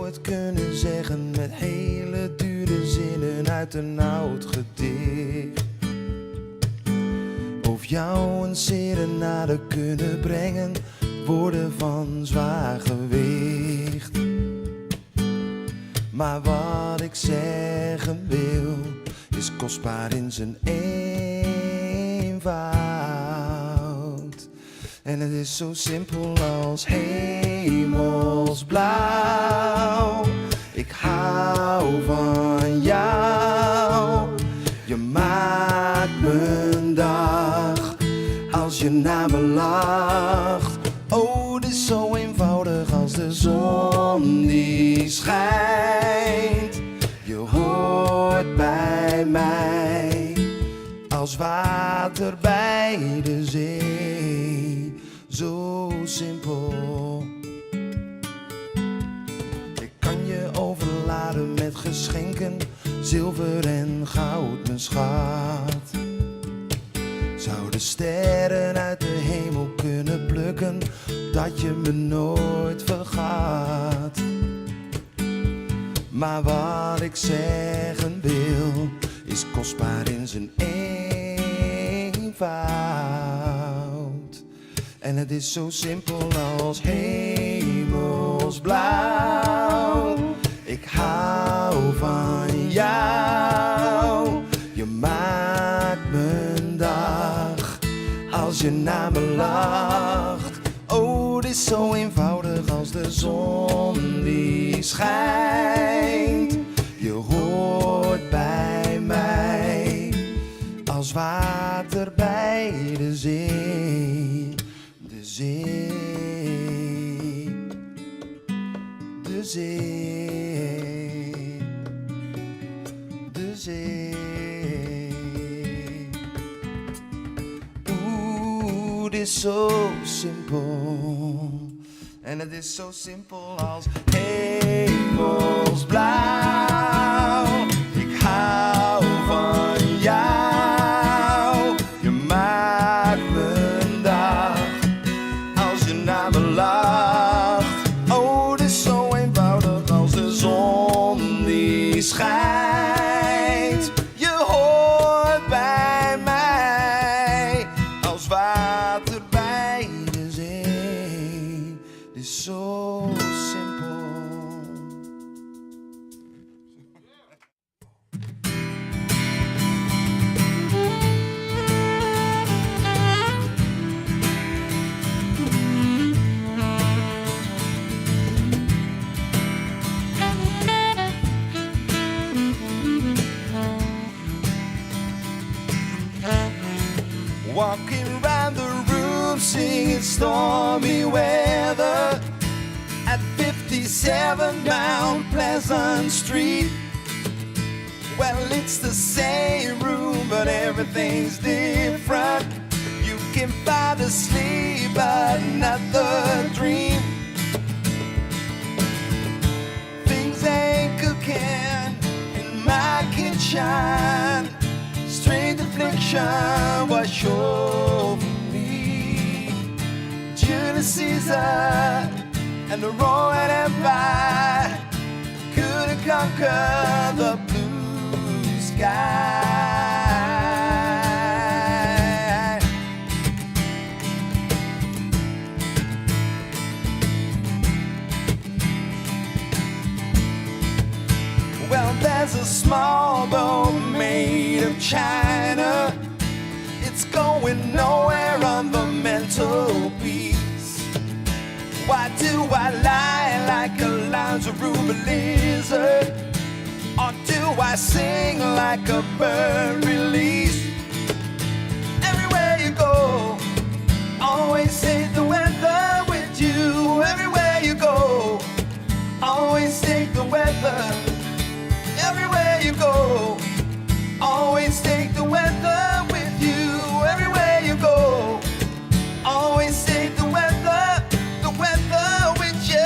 het kunnen zeggen met hele dure zinnen uit een oud gedicht. Of jou een serenade kunnen brengen, woorden van zwaar gewicht. Maar wat ik zeggen wil, is kostbaar in zijn eenvoud. En het is zo simpel als hemelsblauw. Ik hou van jou. Je maakt mijn dag als je naar me lacht. Oh, het is zo eenvoudig als de zon die schijnt. Je hoort bij mij als water bij de zee. Zo simpel. Ik kan je overladen met geschenken, zilver en goud, mijn schat. Zou de sterren uit de hemel kunnen plukken, dat je me nooit vergaat. Maar wat ik zeggen wil, is kostbaar in zijn eenvoud. En het is zo simpel als hemelsblauw. Ik hou van jou. Je maakt mijn dag als je naar me lacht. Oh, het is zo eenvoudig als de zon die schijnt. Je hoort bij mij als water bij de zee. De zee. De zee. De zee. Oeh, het is zo simpel. En het is zo simpel als hemelsblauw. Ik hou van jou. Je maakt mijn dag als je naar me lacht. Oh, het is zo eenvoudig als de zon die schijnt. Je hoort bij mij als water bij de zee. Het is zo simpel. Walking around the room singing stormy weather at 57 down Pleasant Street. Well, it's the same room, but everything's different. You can find the sleep, but not the dream. Things ain't cooking in my kitchen. Strange affliction was sure for me. Julius Caesar and the Roman Empire couldn't conquer the blue sky. Well, there's a small boat made of China. It's going nowhere on the mantelpiece. Why do I lie like a lounge room lizard? Or do I sing like a bird release? Everywhere you go, always take the weather with you. Everywhere you go, always take the weather. Everywhere you go, always take the weather with you. Everywhere you go, always take the weather with you.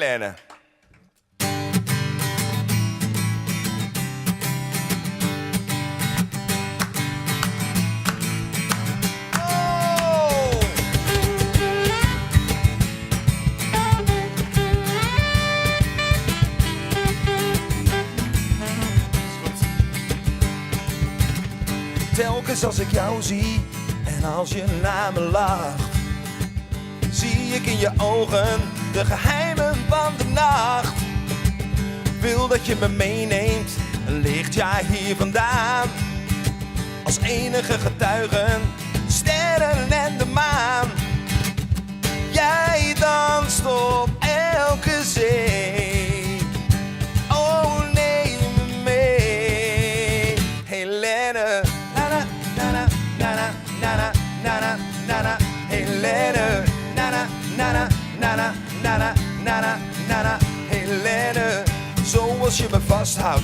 Helene. Telkens als ik jou zie en als je naar me lacht, zie ik in je ogen de geheimen van de nacht. Wil dat je me meeneemt een lichtjaar hier vandaan, als enige getuigen, sterren en de maan. Jij danst op elke zee, oh neem me mee, Helene. Na-na, Helene, na-na, na-na, na-na, na-na, na-na, na-na, Helene. Zoals je me vasthoudt,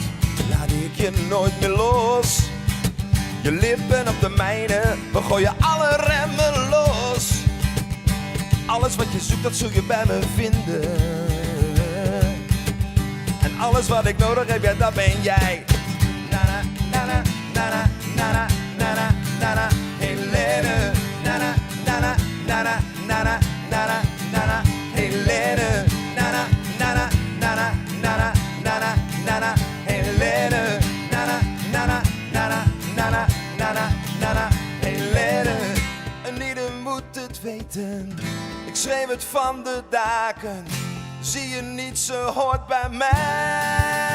laat ik je nooit meer los. Je lippen op de mijne, we gooien alle remmen los. Alles wat je zoekt, dat zul je bij me vinden. En alles wat ik nodig heb, ja, dat ben jij. Na-na, na-na, na-na, na-na, na-na, na-na, Helene. Na-na, na-na, na-na, na-na, na-na, na-na, Helene. Na-na, na-na, na-na, na-na, na-na, na-na, Helene. Na-na, na-na, na-na, na-na, na-na, na-na, Helene. En ieder moet het weten, ik schreef het van de daken. Zie je niet, ze hoort bij mij.